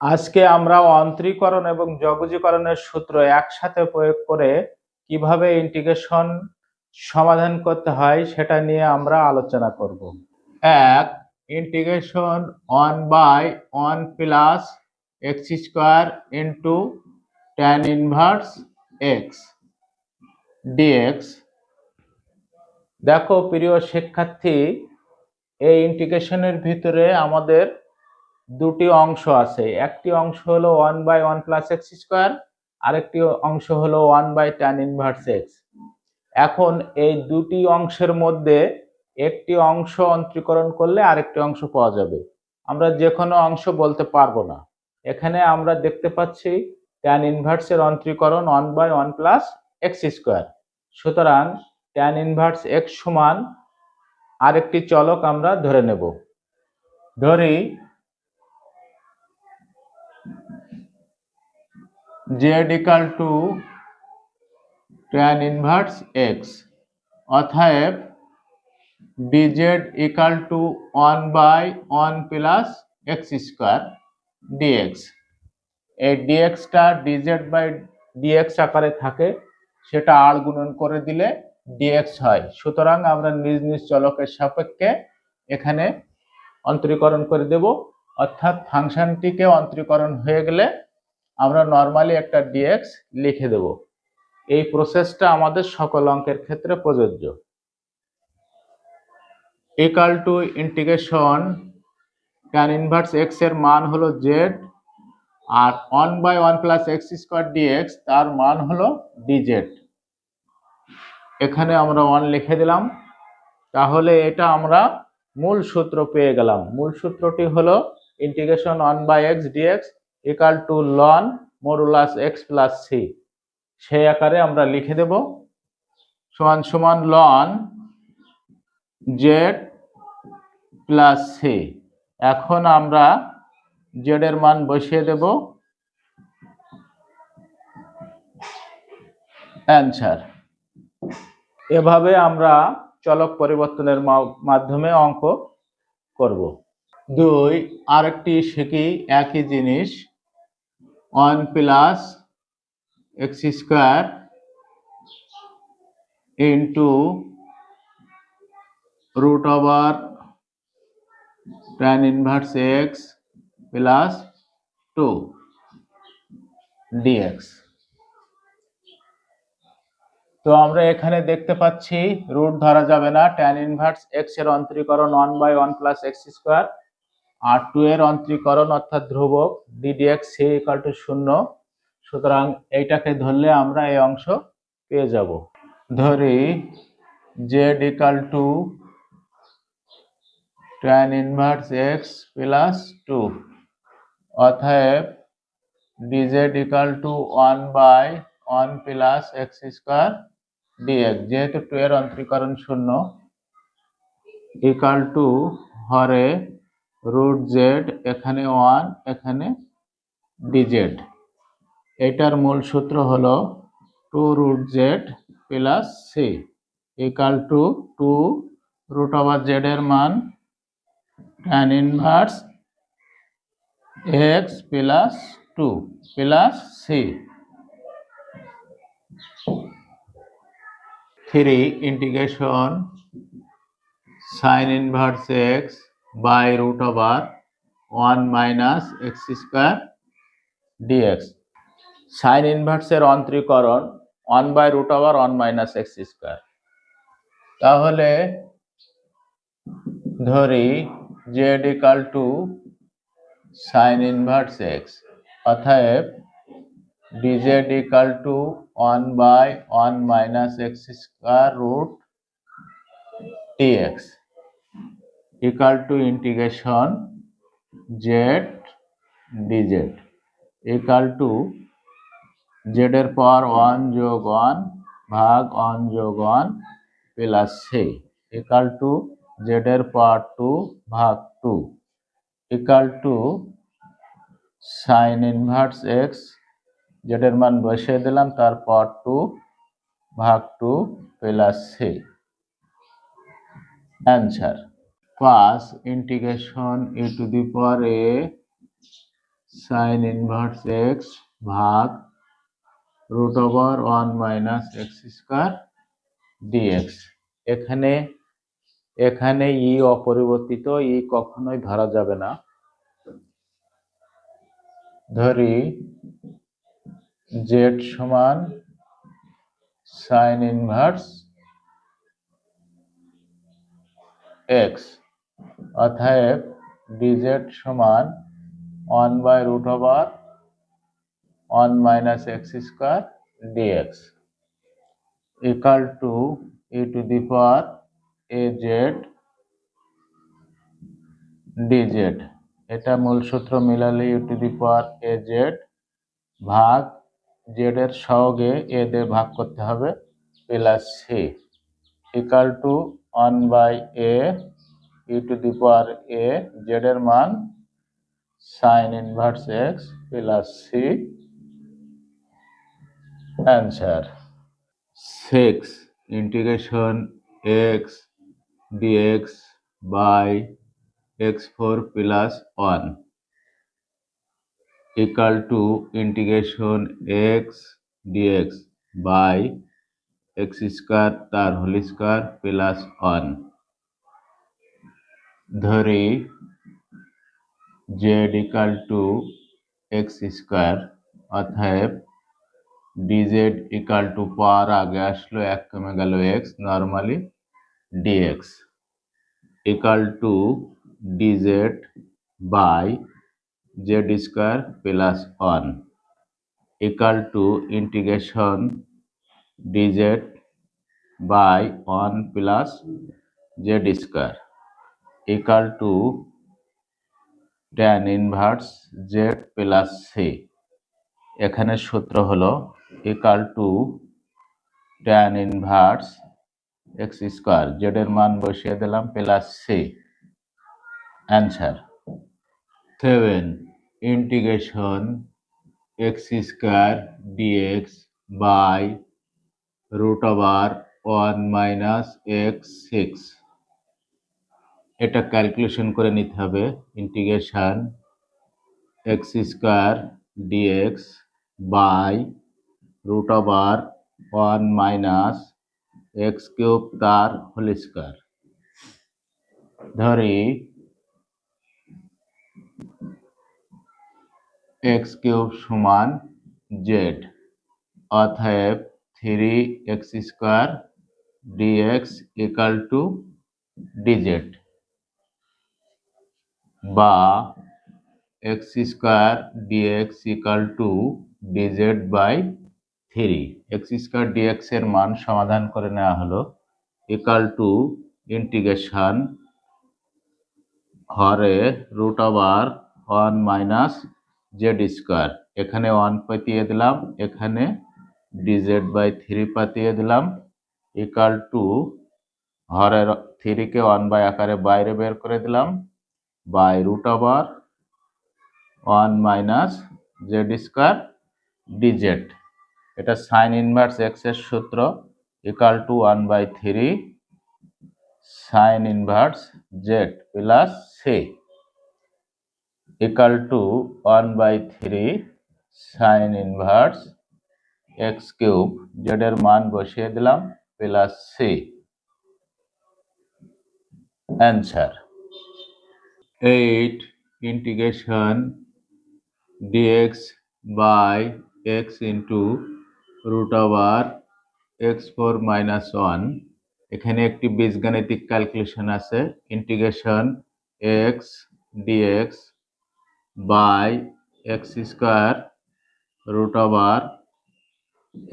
আজকে আমরা অন্তরীকরণ এবং যগুজীকরণের সূত্র একসাথে প্রয়োগ করে কিভাবে ইন্টিগ্রেশন সমাধান করতে হয় সেটা নিয়ে আমরা আলোচনা করব। এক, integration 1/1 plus x square into tan inverse x dx. দেখো প্রিয় শিক্ষার্থী, এই ইন্টিগ্রেশনের ভিতরে আমাদের দুটি অংশ আছে। একটি অংশ হলো 1/1 প্লাস এক্স স্কোয়ার, আরেকটি অংশ হলো 1/tan ইনভার্স এক্স। এখন এই দুটি অংশের মধ্যে একটি অংশ অন্তরীকরণ করলে আরেকটি অংশ পাওয়া যাবে। আমরা যে কোনো অংশ বলতে পারবো না। এখানে আমরা দেখতে পাচ্ছি tan ইনভার্সের অন্তরীকরণ 1/1 প্লাস এক্স স্কোয়ার। সুতরাং tan ইনভার্স এক্স সমান আরেকটি চলক আমরা ধরে নেব। ধরি z equal to tan inverse x, অতএব dz equal to 1/1 plus x square dx। এই dx টা dz by dx আকারে থাকে, সেটা r গুণন করে দিলে dx হয়। সুতরাং আমরা নিজ নিজ চলকের সাপেক্ষে এখানে অন্তরীকরণ করে দেব, অর্থাৎ ফাংশনটিকে অন্তরীকরণ হয়ে গেলে আমরা নরমালি একটা dx লিখে দেব। এই প্রসেসটা আমাদের সকল অঙ্কের ক্ষেত্রে প্রযোজ্য। Equal to integration tan inverse x এর মান হলো z, আর 1/1 প্লাস এক্স স্কোয়ার dx তার মান হলো dz। এখানে আমরা 1 লিখে দিলাম। তাহলে এটা আমরা মূল সূত্র পেয়ে গেলাম। মূল সূত্রটি হলো integration 1/x dx equal two ln modulus x plus c। সেই আকারে আমরা লিখে দেব, সমান সমান ln z প্লাস c। এখন আমরা z এর মান বসিয়ে দেব, অ্যান্সার। এভাবে আমরা চলক পরিবর্তনের মাধ্যমে অঙ্ক করব। 2, আরেকটি শিখি একই জিনিস, 1 plus x square into root over tan inverse x plus 2 dx। তো আমরা এখানে দেখতে পাচ্ছি রুট ধরা যাবে না। tan ইনভার্স এক্স এর অন্তরীকরণ 1/1 প্লাস এক্স স্কোয়ার, আর 2 এর অন্তরীকরণ অর্থাৎ ধ্রুবক ddx c ইকুয়াল টু 0। সুতরাং এইটাকে ধরলে আমরা এই অংশ পেয়ে যাব। ধরি z equal to tan inverse x plus 2, অতএব dz equal to 1/1 plus x square dx। যেহেতু 2 এর অন্তরীকরণ 0, ইকুয়াল টু হরে রুট জেড, এখানে 1, এখানে dz। এটার মূল সূত্র হলো 2 root z plus C equal to 2 root over z এর মান tan inverse x plus 2 plus c. 3, integration sine inverse x by root over 1 minus x square dx. Sine ইনভার্সের অন্তরীকরণ 1/√1 মাইনাস এক্স স্কোয়ার। তাহলে ধরি z equal to sine inverse x, অতএব dz equal to 1/1 minus x square root dx equal to integration z dz equal to z এর পাওয়ার 1 যোগ 1 ভাগ 1 যোগ 1 plus C equal to z এর পাওয়ার 2 ভাগ 2 equal to sine inverse x, z এর মান বসিয়ে দিলাম, তার পাওয়ার 2 ভাগ 2 plus C. Answer. 5, integration e to the power a sine inverse x ভাগ root over 1 - x square d x. এখানে ই অপরিবর্তিত, ই কখনোই ধরা যাবে না। ধরি জেড সমান সাইন ইনভার্স এক্স, অতএব ডিজেড সমান 1/√1 - x square dx equal to e to the power az dz। এটা মূল সূত্র মিলালে e to the power az ভাগ জেড এর সহগে এ দিয়ে ভাগ করতে হবে plus c equal to 1/a e to the power a, z এর মান sine inverse x plus C. Answer 6 integration x dx by x4 plus 1 equal to integration x dx by x square তার whole square plus 1। ধরি z equal to x square, অতএব dz equal to power আগে আসলো 1 কমে গেল x, normally dx equal to DZ by z square plus 1 equal to integration dz by 1 plus z square equal to tan inverse z plus c. এখানে সূত্র হলো equal to tan inverse x square, z এর মান বসিয়ে দিলাম plus C. Answer 7 integration x square dx by root over 1 - x6। এটা calculation করে নিতে হবে। Integration x square dx by root over 1 - x³ তার হোল স্কয়ার। ধরি x³ সমান জেড, অতএব 3x² dx equal to dz বা x² dx equal to dz by 3। x² dx এর মান সমাধান করে নেওয়া হলো ইকাল টু ইন্টিগ্রেশন হরে রুট ওভার 1 - z²। এখানে 1 পাতিয়ে দিলাম, এখানে dz বাই 3 পাতিয়ে দিলাম ইকাল টু হরের 3 কে 1 আকারে বাইরে বের করে দিলাম by root over 1 - z² dz। এটা সাইন ইনভার্স এক্স এর সূত্র equal to 1/3 sine inverse z plus c equal to 1/3 sine inverse x³ z এর মান বসিয়ে দিলাম plus C. Answer 8 integration dx by x into root over x4 - 1। এখানে একটি বীজগাণিতিক ক্যালকুলেশন আছে। Integration x dx by x² root over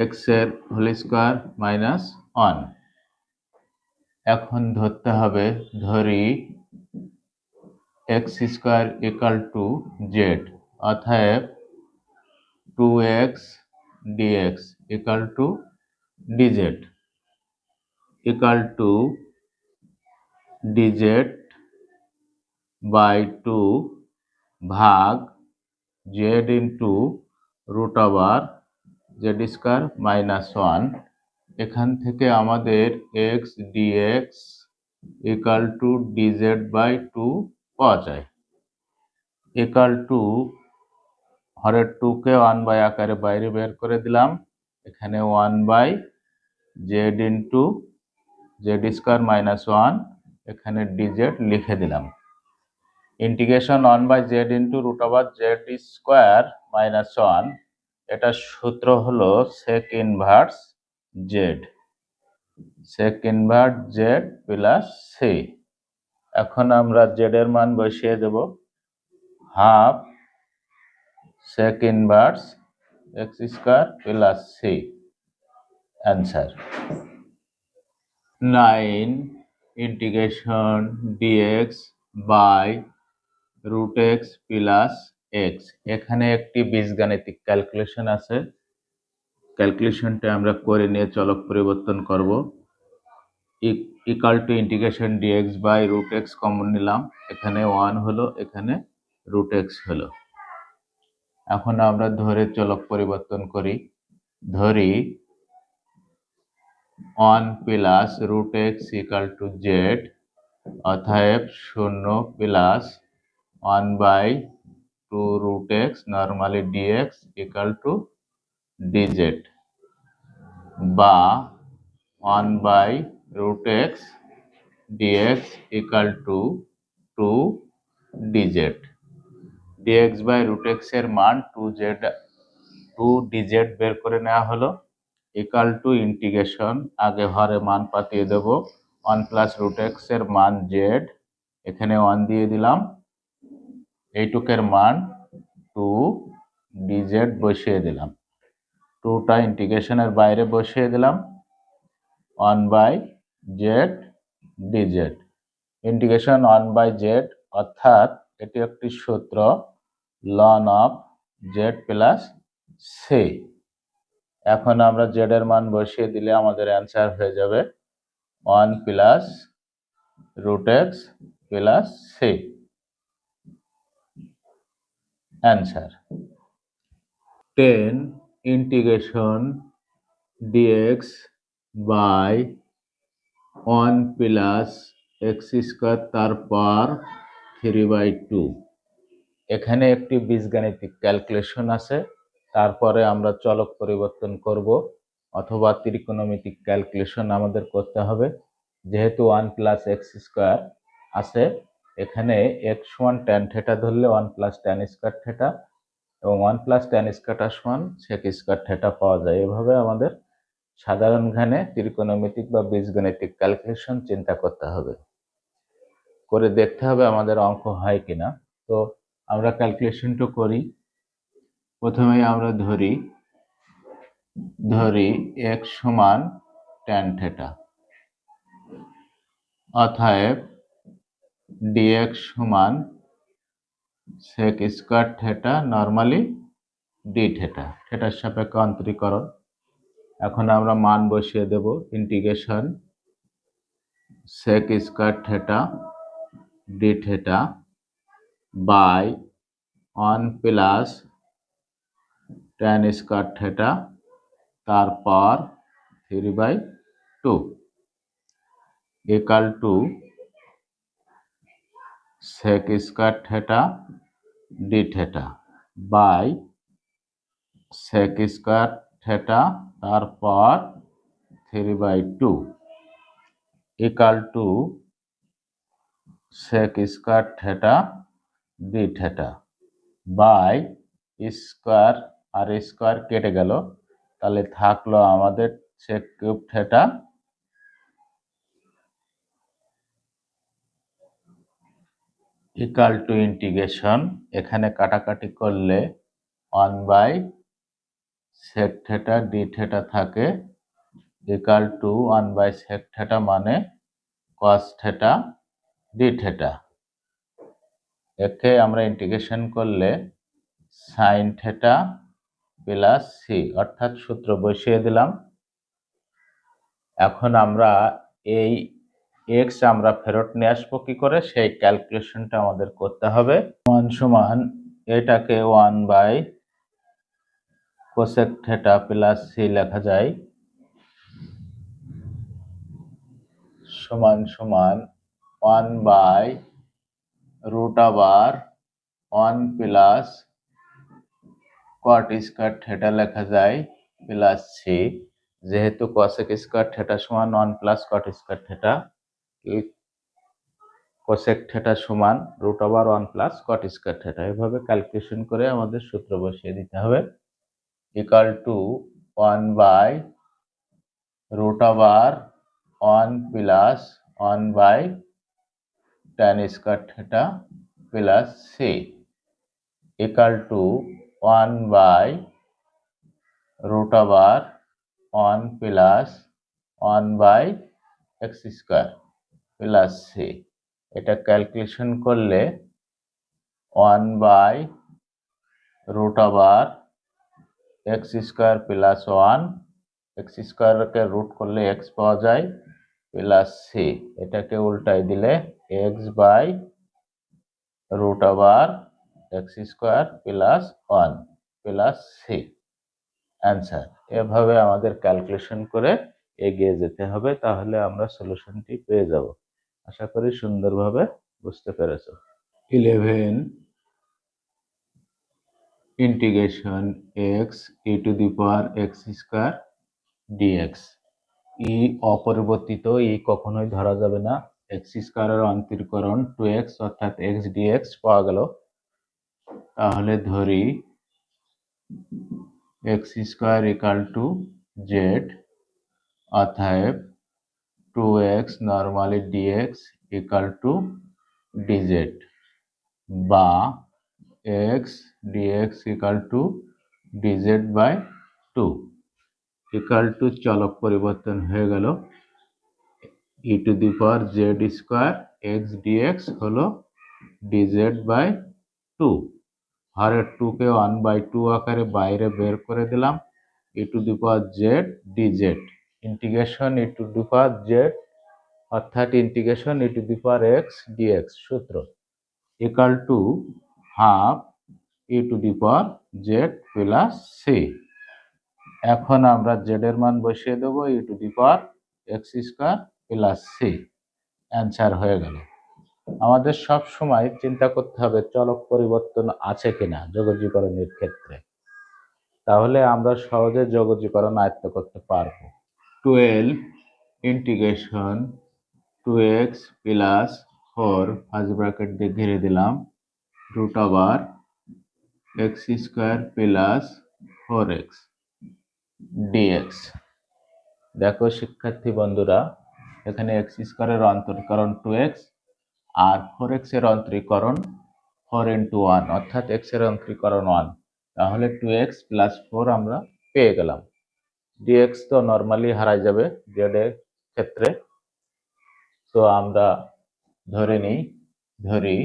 x এর whole square minus 1। এখন ধরতে হবে, ধরি x² ইকাল টু জেড, অতএব 2x dx equal to dz equal to dz by 2 ভাগ z into root over z² minus 1। এখান থেকে আমাদের x dx equal to dz by 2 পাওয়া যায় ইকাল টু হরের 2 কে 1/, আকারে বাইরে বের করে দিলাম। এখানে 1/z into Z square minus 1, এখানে ডিজেড লিখে দিলাম। Integration 1/z into root over z square minus 1, এটার সূত্র হলো sec inverse z, sec inverse z plus C. এখন আমরা জেড এর মান বসিয়ে দেব, half sec inverse x square plus C. Answer 9 integration dx by root x plus x. এখানে একটি বীজগাণিতিক ক্যালকুলেশন আছে, ক্যালকুলেশনটা আমরা করে নিয়ে চলক পরিবর্তন করব। Equal to integration dx by root x common নিলাম, এখানে 1 হলো, এখানে রুট এক্স হলো। এখন আমরা ধরে চলক পরিবর্তন করি। ধরি 1 plus root x equal to z, অতএব 0 plus 1/2 root x normally dx equal to DZ, বা 1/root x dx equal to 2 dz। dx by root x এর মান 2 dz বের করে নেওয়া হলো, ইকাল টু ইন্টিগ্রেশন, আগে হরে মান পাঠিয়ে দেব, 1 প্লাস রুট এক্স এর মান z, এখানে 1 দিয়ে দিলাম, এইটুকের মান 2 dz বসিয়ে দিলাম, 2টা ইন্টিগ্রেশনের বাইরে বসিয়ে দিলাম, 1/z dz। ইন্টিগ্রেশন 1/z, অর্থাৎ এটি একটি সূত্র ln of z plus C. এখন আমরা z এর মান বসিয়ে দিলে আমাদের অ্যান্সার হয়ে যাবে 1 plus root x plus C. Answer 10 integration dx by 1 plus x square তারপর 3/2। এখানে একটি বীজগাণিতিক ক্যালকুলেশন আছে, তারপরে আমরা চলক পরিবর্তন করব অথবা ত্রিকোণমিতিক ক্যালকুলেশন আমাদের করতে হবে। যেহেতু 1 প্লাস এক্স স্কোয়ার আছে, এখানে এক্স সমান ট্যান থেটা ধরলে 1 প্লাস ট্যান স্কোয়ার থেটা এবং 1 প্লাস ট্যান স্কোয়ার সমান সেক স্কোয়ার থেটা পাওয়া যায়। এভাবে আমাদের সাধারণ জ্ঞানে ত্রিকোণমিতিক বা বীজগণিতিক ক্যালকুলেশন চিন্তা করতে হবে, করে দেখতে হবে আমাদের অঙ্ক হয় কিনা। তো আমরা ক্যালকুলেশনটা করি। প্রথমেই আমরা ধরি x সমান ট্যান থেটা, অতএব dx সমান sec square theta normally D theta, থেটার সাপেক্ষে অন্তরীকরণ। এখন আমরা মান বসিয়ে দেব, integration sec square theta D theta by 1 plus tan square theta তারপর 3/2 equal to sec square theta D theta by sec square theta তারপর 3/2 equal to sec square theta D theta by square আর square কেটে গেল, তাহলে থাকলো আমাদের sec cube theta equal to integration, এখানে কাটাকাটি করলে 1/সেক থেটা ডি থেটা থাকে ইকাল টু 1/সেক থেটা মানে কস থেটা ডি থেটা। একে আমরা ইন্টিগ্রেশন করলে সাইন থেটা প্লাস সি, অর্থাৎ সূত্র বসিয়ে দিলাম। এখন আমরা এই এক্স আমরা ফেরত নিয়ে আসবো কি করে, সেই ক্যালকুলেশনটা আমাদের করতে হবে। সমান এটাকে 1/কোসেক থেটা প্লাস সি লেখা যায়, সমান 1/√1 প্লাস কট স্কয়ার থেটা লেখা যায় প্লাস সি, যেহেতু কোসেক স্কয়ার থেটা সমান 1 plus cot square theta, cosec theta সমান √1 প্লাস কট স্কয়ার থেটা। এভাবে ক্যালকুলেশন করে আমাদের সূত্র বসিয়ে দিতে হবে, equal to 1 by √1 plus 1 by tan square theta plus C, equal to 1 by √1 plus 1 by x square plus C. এটা ক্যালকুলেশন করলে 1 by x square plus 1, x স্কয়ারকে রুট করলে এক্স পাওয়া যায়, প্লাস সি, এটাকে উল্টাই দিলে x by x square plus 1 plus C, answer. এভাবে আমাদের ক্যালকুলেশন করে এগিয়ে যেতে হবে, তাহলে আমরা সলিউশনটি পেয়ে যাব। আশা করি সুন্দরভাবে বুঝতে পেরেছো। 11 integration x e to the power x square d x. E অপরিবর্তিত, ই কখনোই ধরা যাবে না। এক্স স্কয়ারের অন্তরীকরণ 2x অর্থাৎ এক্স ডিএক্স পাওয়া গেল। তাহলে ধরি x square equal to z, অতএব 2x normally d x equal to DZ, বা x d x equal to DZ by 2, equal to চলক পরিবর্তন হয়ে গেল, e to the power z square x d x হলো ডিজেড বাই 2, হরের 2 কে 1/2 আকারে বাইরে বের করে দিলাম, e to the power z d z, integration e to the power z অর্থাৎ integration e to the power x d x সূত্র equal to half e to the power z plus C. এখন আমরা জেড এর মান বসিয়ে দেবো, e to the power x square plus C, answer হয়ে গেল। আমাদের সব সময় চিন্তা করতে হবে চলক পরিবর্তন আছে কিনা যোগজীকরণের ক্ষেত্রে, তাহলে আমরা সহজে যোগজীকরণ আয়ত্ত করতে পারবো। 12 integration 2x plus 4 first bracket দিয়ে ঘিরে দিলাম √x square plus 4x dx. দেখো শিক্ষার্থী বন্ধুরা, এখানে এক্স স্কয়ারের অন্তরীকরণ 2x আর 4x এর অন্তরীকরণ 4 into 1 অর্থাৎ x এর অন্তরীকরণ 1, তাহলে 2x প্লাস 4 আমরা পেয়ে গেলাম। dx তো নর্মালি হারাই যাবে z এর ক্ষেত্রে, তো আমরা ধরি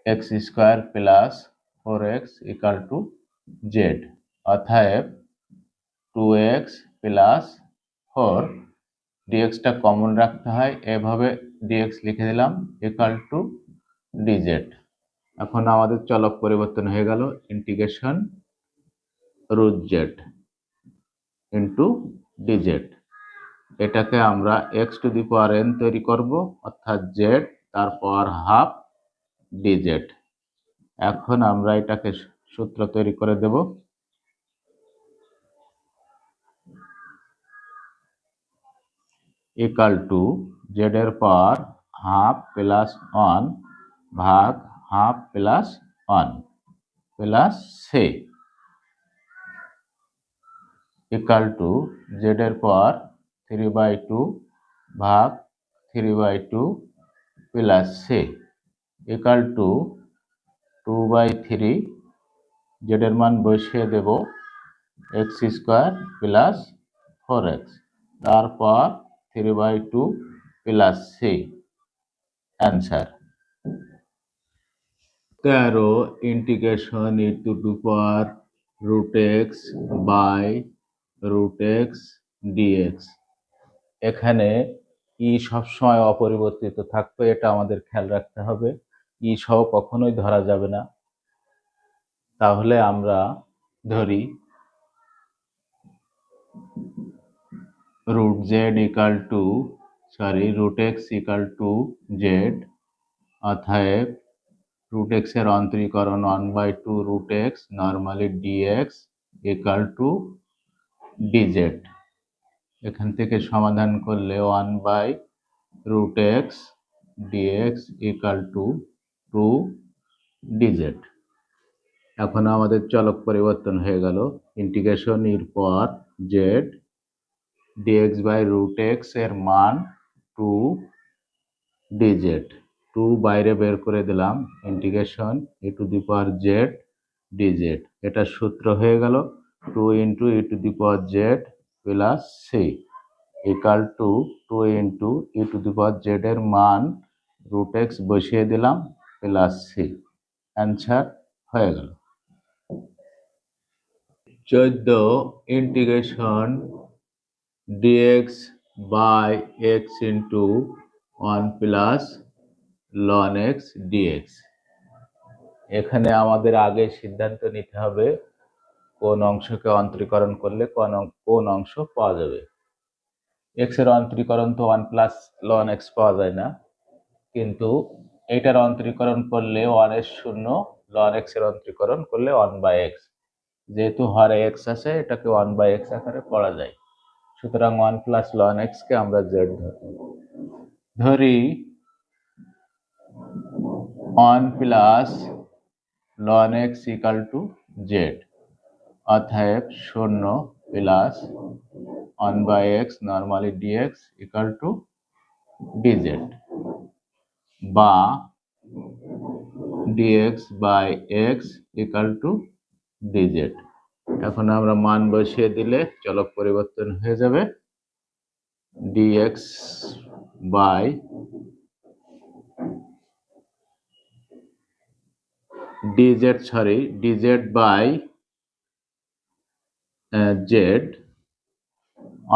x square plus 4x equal to z, অতএব 2x প্লাস 4, dx টা কমন রাখতে হয়, এভাবে dx লিখে দিলাম ইকুয়াল টু dz। এখন আমাদের চলক পরিবর্তন হয়ে গেল ইন্টিগ্রেশন √z ইন্টু dz। এটাকে আমরা x two the power n তৈরি করব, অর্থাৎ z তার পাওয়ার হাফ dz। এখন আমরা এটাকে সূত্র তৈরি করে দেব, ইকুয়াল টু z এর পাওয়ার হাফ প্লাস 1 ভাগ half plus 1 plus C, equal to z এর পাওয়ার 3/2 ভাগ 3/2 plus C, equal to 2/3, z এর মান বসিয়ে দেব x স্কয়ার প্লাস 4x, তারপর 3/2 plus C, answer. 13 integration e to the power √x by √x dx. এখানে e সবসময় অপরিবর্তিত থাকবে, এটা আমাদের খেয়াল রাখতে হবে, ই সহ কখনোই ধরা যাবে না। তাহলে আমরা ধরি √x ইকুয়াল টু z, অতএব রুট এক্স এর অন্তরীকরণ 1/2 root x normally dx equal to dz. এখান থেকে সমাধান করলে 1/√x dx equal to 2 DZ. এখন আমাদের চলক পরিবর্তন হয়ে গেল, ইন্টিগ্রেশন এর পর জেড dx/√x এর মান 2 ডিজেড। 2 বাইরে বের করে দিলাম, ইন্টিগ্রেশন e⁻z dz। এটা সূত্র হয়ে গেল 2 × e⁻z plus c equal to 2 × e⁻z এর মান √x বসিয়ে দিলাম প্লাস সি। অ্যান্সার হয়ে গেল। 14 integration dx/x × 1 plus ln x dx। এখানে আমাদের আগে সিদ্ধান্ত নিতে হবে কোন অংশকে অন্তরীকরণ করলে কোন অংশ পাওয়া যাবে। x এর অন্তরীকরণ তো 1 প্লাস ln x পাওয়া যায় না, কিন্তু এটার অন্তরীকরণ করলে 1 এর শূন্য, ln x এর অন্তরীকরণ করলে 1/x। যেহেতু হরে x আছে, এটাকে 1/x আকারে পড়া যায়। সুতরাং 1 প্লাস ln x কে আমরা z ধরি 1 plus ln x equal to z। অতএব 0 plus 1/x normally dx equal to dz বা dx/x ইকাল টু dz। এখন আমরা মান বসিয়ে দিলে চলক পরিবর্তন হয়ে যাবে, dx by dz by z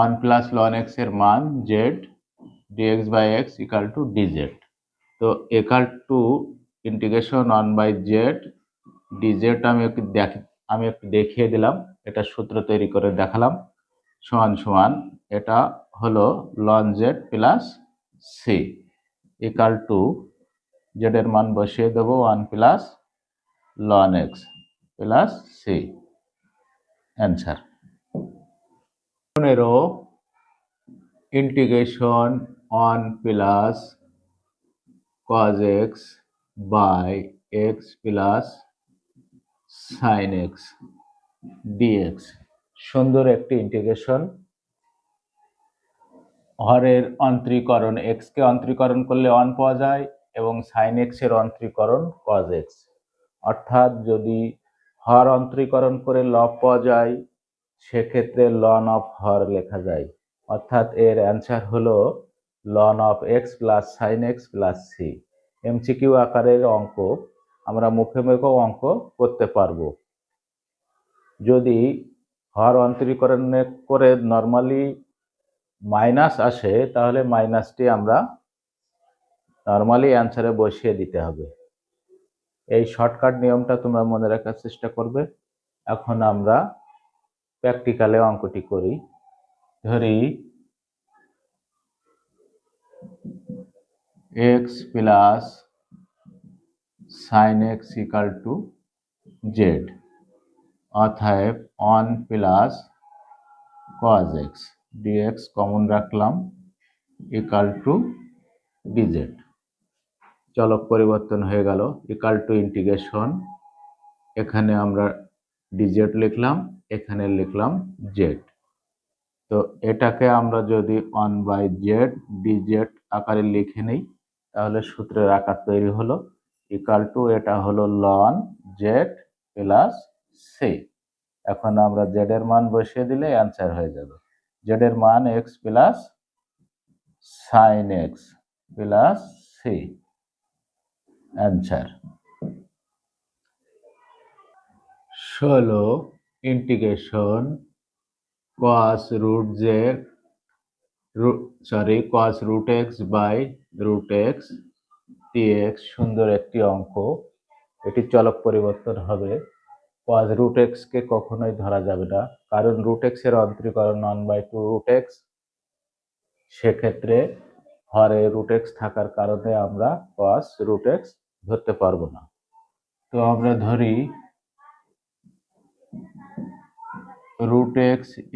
1 plus ln x এর মান z dx/x equal to dz। তো equal to integration 1/z dz আমি একটু দেখিয়ে দিলাম, এটা সূত্র তৈরি করে দেখালাম, সমান সমান এটা হলো ln z plus c equal to z এর মান বসিয়ে দেবো 1 plus ln x plus C. Answer. 15 integration 1 plus cos x by x plus sin x dx। সুন্দর একটি ইন্টিগ্রেশন। হরের অন্তরীকরণ x কে অন্তরীকরণ করলে 1 পাওয়া যায় এবং sin x এর অন্তরীকরণ cos x। অর্থাৎ যদি হর অন্তরীকরণ করে লব পাওয়া যায়, সেক্ষেত্রে ln অফ হর লেখা যায়। অর্থাৎ এর অ্যান্সার হলো ln of x plus sin x plus c. MCQ আকারের অঙ্ক, আমরা মুখে মুখেও অঙ্ক করতে পারবো। যদি হর অন্তরীকরণ করে নর্মালি মাইনাস আসে, তাহলে মাইনাসটি আমরা নর্মালি অ্যান্সারে বসিয়ে দিতে হবে। এই শর্টকাট নিয়মটা তোমরা মনে রাখার চেষ্টা করবে। এখন আমরা প্র্যাকটিক্যালে অঙ্কটি করি। ধরি x plus sin x equal to z। অতএব 1 plus cos x dx common রাখলাম ইকাল টু dz। চলক পরিবর্তন হয়ে গেল, ইকাল টু ইন্টিগ্রেশন, এখানে আমরা dz লিখলাম, এখানে লিখলাম z। তো এটাকে আমরা যদি 1/z dz আকারে লিখে নিই, তাহলে সূত্রের আকার তৈরি হলো ইকাল টু, এটা হলো ln z প্লাস সি। এখন আমরা z এর মান বসিয়ে দিলে অ্যান্সার হয়ে যাবে। z এর মান x plus sin x plus C. Answer. 16 integration cos √x by √x dx। সুন্দর একটি অঙ্ক, এটি চলক পরিবর্তন হবে। cos √x কে কখনোই ধরা যাবে না, কারণ √x এর অন্তরীকরণ 1/2 √x। সেক্ষেত্রে হরে √x থাকার কারণে আমরা cos √x ধরতে পারবো না। তো আমরা ধরি √x =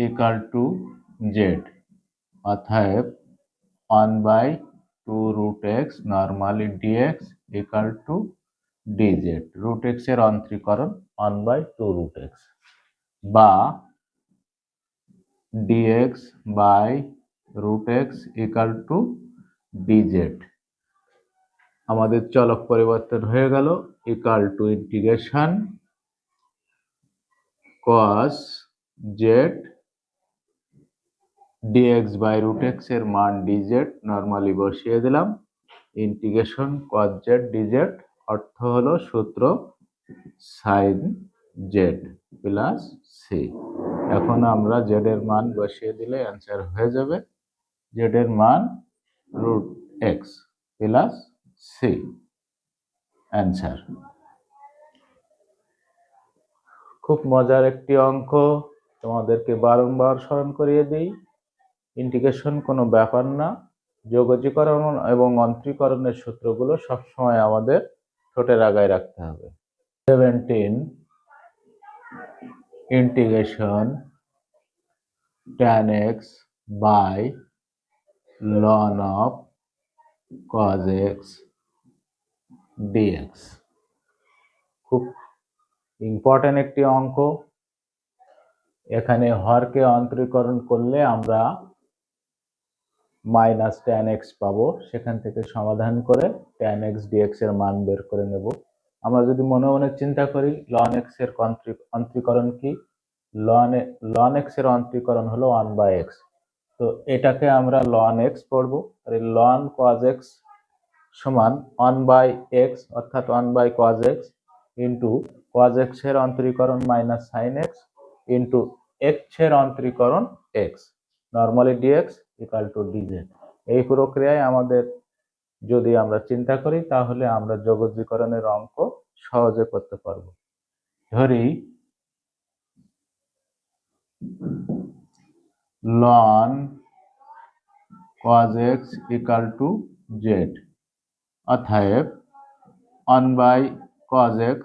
z, অতএব 1/2√x normally dx = dz। √x এর অন্তরীকরণ 1/2√x, বা dx/√x = dz। আমাদের চলক পরিবর্তন হয়ে গেল ইন্টিগ্রেশন cos z dx/√x এর মান dz নরমালি বসিয়ে দিলাম। ইন্টিগ্রেশন cos z dz অর্থ হলো সূত্র sin z প্লাস c। এখন আমরা z এর মান বসিয়ে দিলে অ্যান্সার হয়ে যাবে z এর মান √x প্লাস c। অ্যান্সার। খুব মজার একটি অঙ্ক, তোমাদেরকে বারংবার স্মরণ করিয়ে দিই, ইন্টিগ্রেশন কোনো ব্যাপার না, যোগজীকরণ এবং অন্তরীকরণের সূত্রগুলো সবসময় আমাদের ঠোঁটের আগায় রাখতে হবে। 17 integration tan x by ln of cos x dx। খুব ইম্পর্টেন্ট একটি অঙ্ক। এখানে হরকে অন্তরীকরণ করলে আমরা -tan x পাবো, সেখান থেকে সমাধান করে tan x dx এর মান বের করে নেব। আমরা যদি মনে মনে চিন্তা করি ln x এর অন্তরীকরণ কি, ln x এর অন্তরীকরণ হলো 1/x। তো এটাকে আমরা ln x পড়বো, ln cos x সমান 1/x অর্থাৎ 1/cos x into cos x এর অন্তরীকরণ -sin x ইন্টু x এর অন্তরীকরণ x নরমালি dx = dz। এই প্রক্রিয়ায় আমাদের যদি আমরা চিন্তা করি তাহলে আমরা যোগজীকরণের অঙ্ক সহজে করতে পারবো। ধরি ln cos x = z, অতএব 1/cos x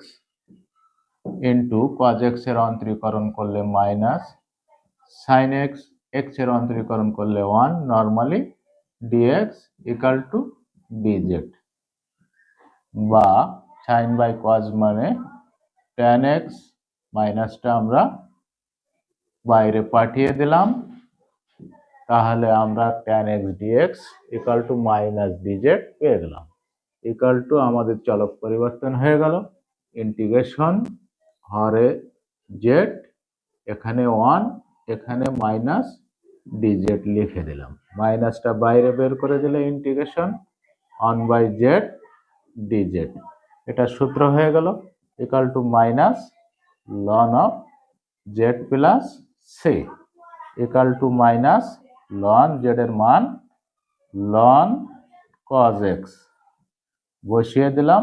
into cos x এর অন্তরীকরণ করলে sin x, x এর অন্তরীকরণ করলে 1 নরমালি dx = dz, বা sin/cos মানে tan x, মাইনাসটা আমরা বাইরে পাঠিয়ে দিলাম, তাহলে আমরা tan x dx = -dz পেয়ে গেলাম। আমাদের চলক পরিবর্তন হয়ে গেল। ইন্টিগ্রেশন হরে z, এখানে 1 এখানে -dz লিখে দিলাম, মাইনাসটা বাইরে বের করে দিলে ইন্টিগ্রেশন 1/z dz। এটা সূত্র হয়ে গেল -ln of z plus c -ln z এর মান ln cos x বসিয়ে দিলাম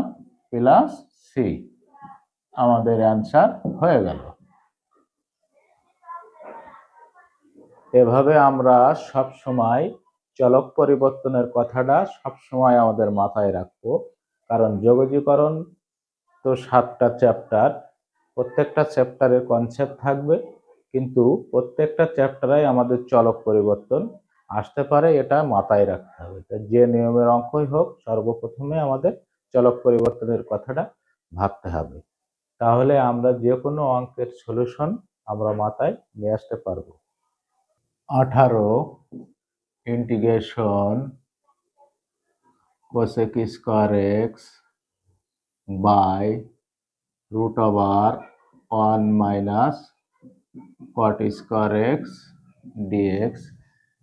প্লাস c। আমাদের অ্যান্সার হয়ে গেল। এভাবে আমরা সব সময় চলক পরিবর্তনের কথাটা সব সময় আমাদের মাথায় রাখবো, কারণ যোগজীকরণ তো 7টা চ্যাপ্টার, প্রত্যেকটা চ্যাপ্টারের কনসেপ্ট থাকবে, কিন্তু প্রত্যেকটা চ্যাপ্টারে আমাদের চলক পরিবর্তন আসতে পারে, এটা মাথায় রাখতে হবে। যে নিয়মের অঙ্কই হোক সর্বপ্রথমে আমাদের চলক পরিবর্তনের কথাটা ভাবতে হবে, তাহলে আমরা যে কোনো অঙ্কের সলিউশন আমরা মাথায় নিয়ে আসতে পারবো। 18 integration cosec square x by √1 minus cot square x dx।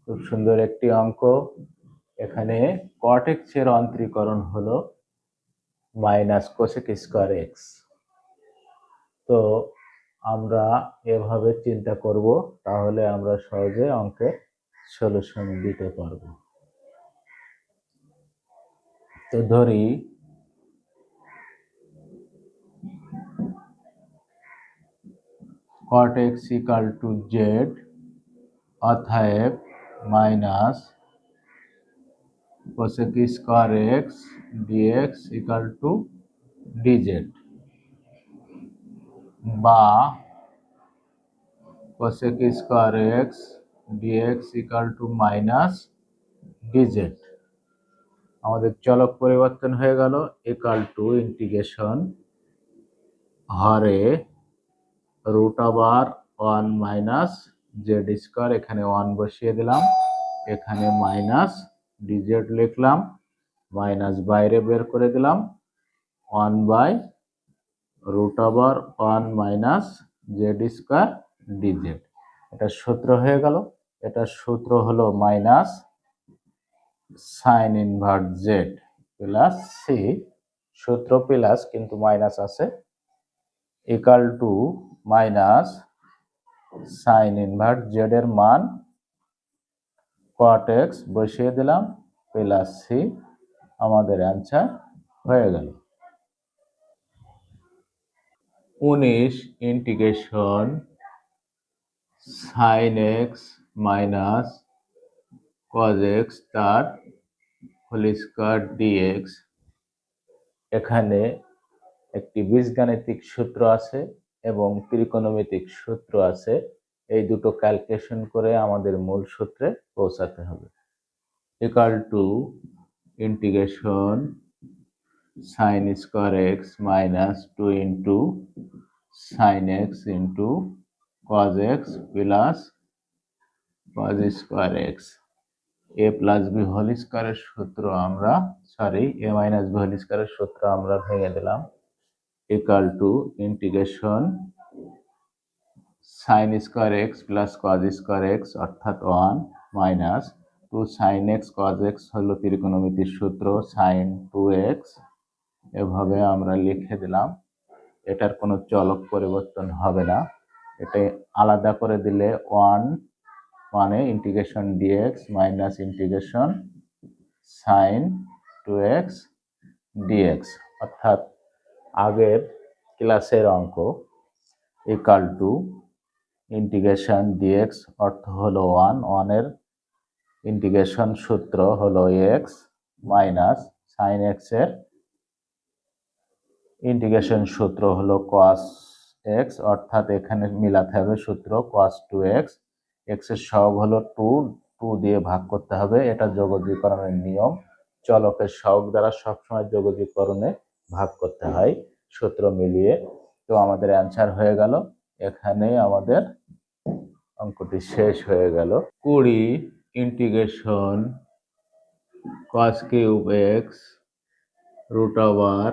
খুব সুন্দর একটি অঙ্ক। এখানে cot x এর অন্তরীকরণ হলো -cosec square x। তো আমরা এভাবে চিন্তা করব, তাহলে আমরা সহজে অঙ্কের সলিউশন দিতে পারবো। তো ধরি cot x = z, অতএব -cosec square x dx = dz। বা cosec square x dx equal to minus dz. আমাদের চলক পরিবর্তন হয়ে গেল ইকাল টু ইন্টিগ্রেশন হরে root over 1 minus z square, এখানে 1 বসিয়ে দিলাম, এখানে মাইনাস ডিজেড লিখলাম, মাইনাস বাইরে বের করে দিলাম, 1 by root over 1 minus z square dz. এটা সূত্র হয়ে গেল। এটা সূত্র হলো minus sine inverse z plus c, সূত্র প্লাস কিন্তু মাইনাস আছে, equal to minus sine inverse z এর মান কট এক্স বসিয়ে দিলাম প্লাস সি, আমাদের অ্যান্সার হয়ে গেল। 19 integration sine x minus cos x তার হোল স্কয়ার ডিএক্স। এখানে একটি বীজগাণিতিক সূত্র আছে এবং ত্রিকোণমিতিক সূত্র আছে, এই দুটো ক্যালকুলেশন করে আমাদের মূল সূত্রে পৌঁছাতে হবে। Equal to integration sine square x minus 2 into sine x into cos x plus cos square x. A plus B whole স্কয়ারের সূত্র আমরা এ মাইনাস বি হোল স্কয়ারের সূত্র আমরা ভেঙে দিলাম, equal to integration sine square x plus cos square x অর্থাৎ 1 minus 2 sine x cos x হলো ত্রিকোণমিতির সূত্র সাইন 2x, এভাবে আমরা লিখে দিলাম। এটার কোনো চলক পরিবর্তন হবে না, এটা আলাদা করে দিলে 1 মানে integration dx minus integration sine 2x dx, অর্থাৎ আগের ক্লাসের অঙ্ক, ইকাল টু ইন্টিগ্রেশন ডিএক্স অর্থ হলো 1 এর ইন্টিগ্রেশন সূত্র হলো এক্স মাইনাস সাইন এক্স এর ইন্টিগ্রেশন সূত্র হলো cos x, অর্থাৎ এখানে মিলাতে হবে সূত্র cos 2x, x এর সহগ হলো 2 দিয়ে ভাগ করতে হবে, এটা যোগজীকরণের নিয়ম, চলকের সহগ দ্বারা সবসময় যোগজীকরণে ভাগ করতে হয় সূত্র মিলিয়ে। তো আমাদের অ্যান্সার হয়ে গেল, এখানে আমাদের অঙ্কটি শেষ হয়ে গেল। 20 integration cos cube x root over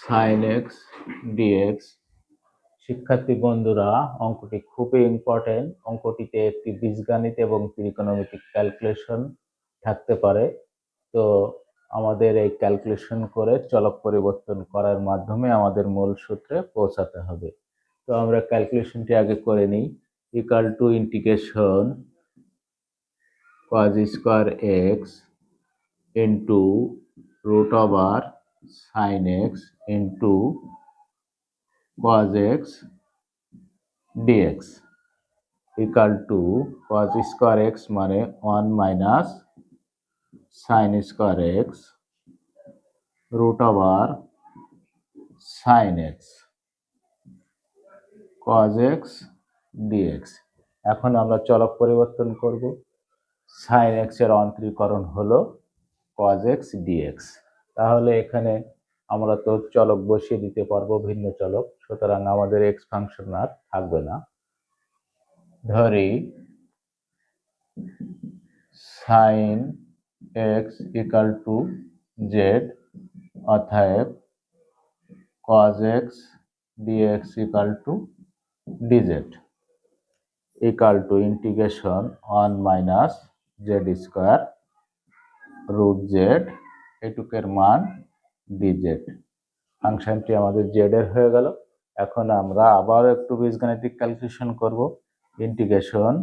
sine x dx. শিক্ষার্থী বন্ধুরা, অঙ্কটি খুবই ইম্পর্টেন্ট। অঙ্কটিতে একটি বীজগাণিত এবং ত্রিকোণমিতিক ক্যালকুলেশন থাকতে পারে। তো আমাদের এই ক্যালকুলেশন করে চলক পরিবর্তন করার মাধ্যমে আমাদের মূল সূত্রে পৌঁছাতে হবে। তো আমরা ক্যালকুলেশনটি আগে করে নিই। Equal to integration cos square x into root over sine x into cos x dx equal to cos square x মানে 1 minus sine square x root over sine x cos x dx। এখন আমরা চলক পরিবর্তন করব, sign x এর অন্তরীকরণ হলো cos x dx। তাহলে এখানে আমরা তো চলক বসিয়ে দিতে পারবো ভিন্ন চলক, সুতরাং আমাদের এক্স ফাংশন আর থাকবে না। ধরি sine x equal to z, অতএব cos x dx equal to dz equal to integration 1 minus z square root z, এটুকের মান dz। ফাংশনটি আমাদের জেড এর হয়ে গেল। এখন আমরা আবার একটু বীজগাণিতিক ক্যালকুলেশন করব, integration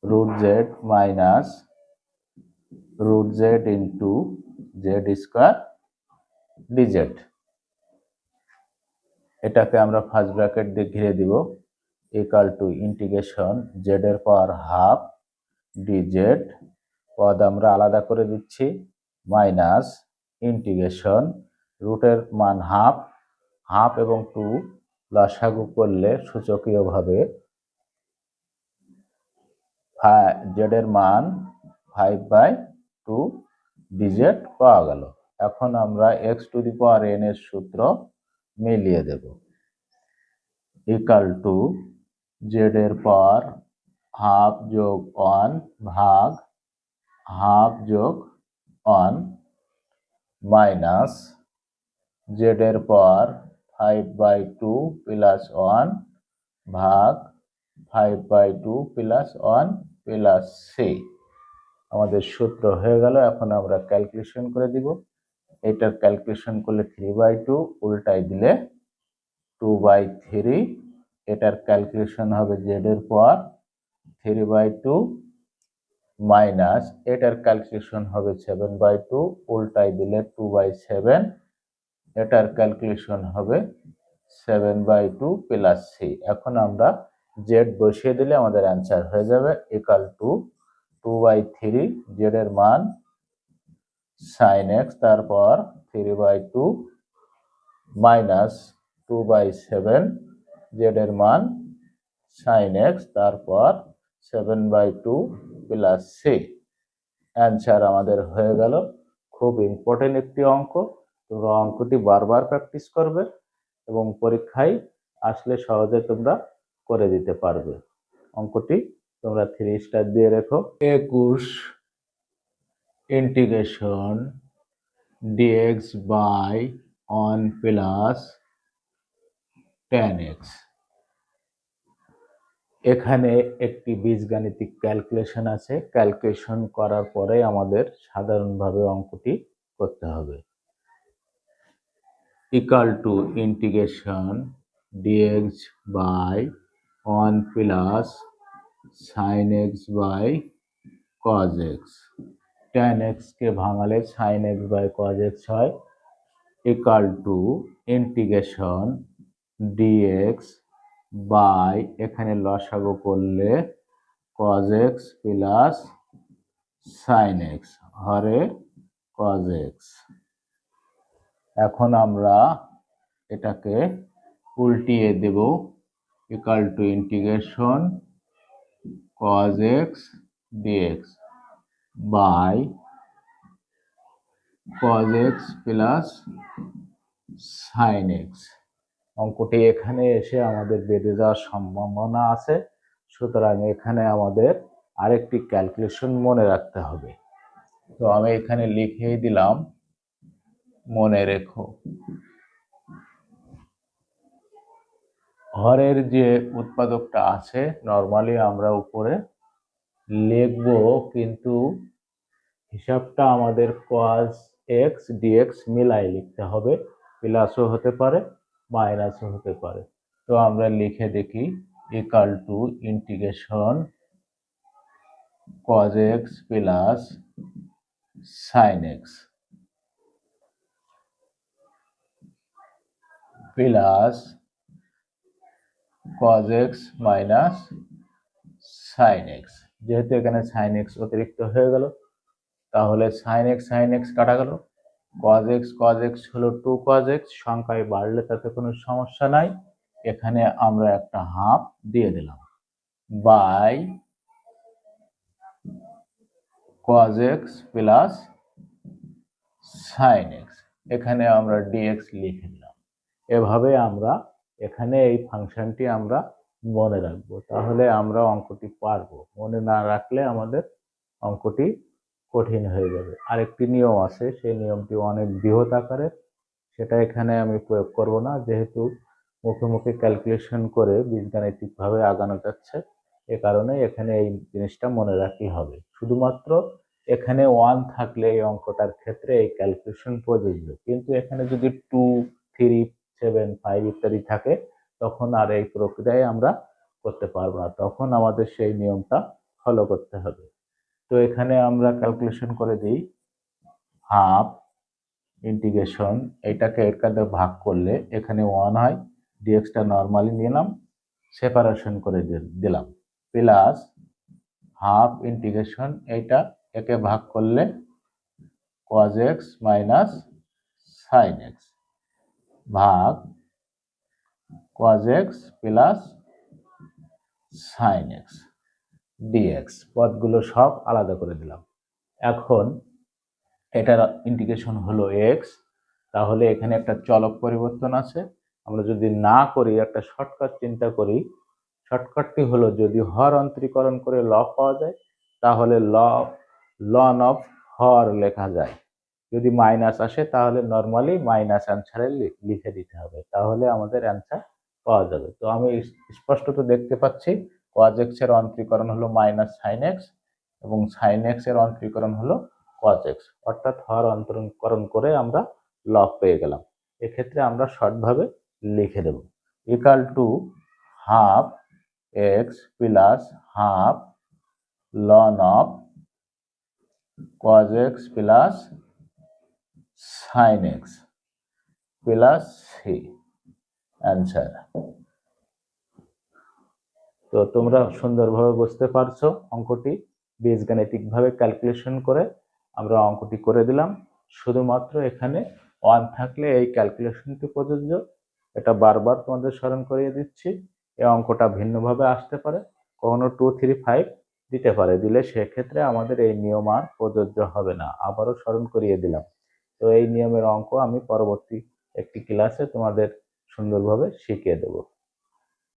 root z minus root z into z square dz. এটাকে আমরা ফার্স্ট ব্র্যাকেট দিয়ে ঘিরে দিব, ইকাল টু ইন্টিগ্রেশন জেড এর পাওয়ার হাফ ডিজেড, পদ আমরা আলাদা করে দিচ্ছি, মাইনাস ইন্টিগ্রেশন রুটের মান হাফ হাফ এবং 2 লসাগু করলে সূচকীয়ভাবে জেড এর মান 5/2 ডিজেড পাওয়া গেল। এখন আমরা x⁴n এর সূত্র মিলিয়ে দেব, ইকাল টু জেড এর পাওয়ার হাফ যোগ 1 ভাগ হাফ যোগ 1 মাইনাস জেড এর পাওয়ার 5/2 প্লাস 1 ভাগ 5/2 প্লাস 1 প্লাস সি। আমাদের সূত্র হয়ে গেল। এখন আমরা ক্যালকুলেশন করে দিব। এটার ক্যালকুলেশন করলে 3/2, উল্টাই দিলে 2/3। এটার ক্যালকুলেশন হবে জেড এর পাওয়ার 3/2 মাইনাস এটার ক্যালকুলেশন হবে 7/2, উল্টাই দিলে 2/7। এটার ক্যালকুলেশন হবে 7/2 প্লাস সি। এখন আমরা জেড বসিয়ে দিলে আমাদের অ্যান্সার হয়ে যাবে ইকাল টু 2/3 জেড এর মান সাইন এক্স, তারপর 3/2 মাইনাস 2/7 জেড এর মান সাইন এক্স, তারপর 7/2 প্লাস সি। অ্যান্সার আমাদের হয়ে গেল। খুব ইম্পর্টেন্ট একটি অঙ্ক। তোমরা অঙ্কটি বারবার প্র্যাকটিস করবে এবং পরীক্ষায় আসলে সহজে তোমরা করে দিতে পারবে। অঙ্কটি তোমরা 3 স্টার দিয়ে রেখো। 21 integration dx by 1 plus tan x। এখানে একটি বীজগাণিতিক ক্যালকুলেশন আছে। ক্যালকুলেশন করার পরে আমাদের সাধারণভাবে অঙ্কটি করতে হবে। Equal to integration dx by 1 plus sine x by cos x. Tan x কে ভাঙালে sine x by cos x হয়, equal to integration dx by এখানে লসাগু করলে cos x plus sine x হরে কজ এক্স। এখন আমরা এটাকে উল্টিয়ে দেব, equal to integration cos x dx by cos x plus sine x. অঙ্কটি এখানে এসে আমাদের বেড়ে যাওয়ার সম্ভাবনা আছে, সুতরাং এখানে আমাদের আরেকটি ক্যালকুলেশন মনে রাখতে হবে। তো আমি এখানে লিখেই দিলাম, মনে রেখো। হরের যে উৎপাদকটা আছে নর্মালি আমরা উপরে লিখব, কিন্তু হিসাবটা আমাদের কজ এক্স ডিএক্স মিলাই লিখতে হবে। প্লাসও হতে পারে মাইনাসও হতে পারে। তো আমরা লিখে দেখি, equal to integration cos x plus sine x plus cos x minus sine x. যেহেতু এখানে সাইন এক্স অতিরিক্ত হয়ে গেল, তাহলে সাইন এক্স কাটা গেল। কজ এক্স হলো 2 কজ এক্স, সংখ্যায় বাড়লে তাতে কোনো সমস্যা নাই। এখানে আমরা একটা হাফ দিয়ে দিলাম by cos x plus sine x. এখানে আমরা ডিএক্স লিখে দিলাম। এভাবে আমরা এখানে এই ফাংশনটি আমরা মনে রাখবো, তাহলে আমরা অঙ্কটি পারবো। মনে না রাখলে আমাদের অঙ্কটি কঠিন হয়ে যাবে। আরেকটি নিয়ম আছে, সেই নিয়মটি অনেক বৃহৎ আকারের, সেটা এখানে আমি প্রয়োগ করব না, যেহেতু মুখে মুখে ক্যালকুলেশন করে বীজগাণিতিকভাবে আগানো যাচ্ছে। এ কারণে এখানে এই জিনিসটা মনে রাখলেই হবে। শুধুমাত্র এখানে 1 থাকলে এই অঙ্কটার ক্ষেত্রে এই ক্যালকুলেশন প্রযোজ্য, কিন্তু এখানে যদি 2, 3, 7, 5 ইত্যাদি থাকে তখন আর এই প্রক্রিয়ায় আমরা করতে পারবো না, তখন আমাদের সেই নিয়মটা ফলো করতে হবে। তো এখানে আমরা ক্যালকুলেশন করে দিই, হাফ ইন্টিগ্রেশন এটাকে এখানে ভাগ করলে এখানে 1 হয়, ডিএক্সটা নর্মালি নিলাম, সেপারেশন করে দিলাম, প্লাস হাফ ইন্টিগ্রেশন এইটা একে ভাগ করলে cos x minus sine x ভাগ cos x plus sin x dx। পদগুলো সব আলাদা করে দিলাম। এখন এটার ইন্টিগ্রেশন হলো x, তাহলে এখানে একটা চলক পরিবর্তন আছে। আমরা যদি না করি, একটা শর্টকাট চিন্তা করি, শর্টকাটটি হলো যদি হর অন্তরীকরণ করে লব পাওয়া যায় তাহলে লন অফ হর লেখা যায়। যদি মাইনাস আসে তাহলে নর্মালি মাইনাস অ্যান্সারে লিখে দিতে হবে, তাহলে আমাদের অ্যান্সার পাওয়া যাবে। তো আমি স্পষ্টত দেখতে পাচ্ছি cos x এর অন্তরীকরণ হলো মাইনাস সাইন এক্স এবং সাইন এক্স এর অন্তরীকরণ হলো cos x, অর্থাৎ হর অন্তরীকরণ করে আমরা লব পেয়ে গেলাম। এক্ষেত্রে আমরা শর্টভাবে লিখে দেব equal to half x plus half ln of cos x plus sin x plus C answer. তো তোমরা সুন্দরভাবে বুঝতে পারছো অঙ্কটি, বীজগাণিতিকভাবে ক্যালকুলেশন করে আমরা অঙ্কটি করে দিলাম। শুধুমাত্র এখানে 1 থাকলে এই ক্যালকুলেশনটি প্রযোজ্য, এটা বারবার তোমাদের স্মরণ করিয়ে দিচ্ছি। এই অঙ্কটা ভিন্নভাবে আসতে পারে, কখনো 2, 3, 5 দিতে পারে, দিলে সেক্ষেত্রে আমাদের এই নিয়ম আর প্রযোজ্য হবে না। আবারও স্মরণ করিয়ে দিলাম। তো এই নিয়মের অঙ্ক আমি পরবর্তী একটি ক্লাসে তোমাদের সুন্দরভাবে শিখিয়ে দেবো।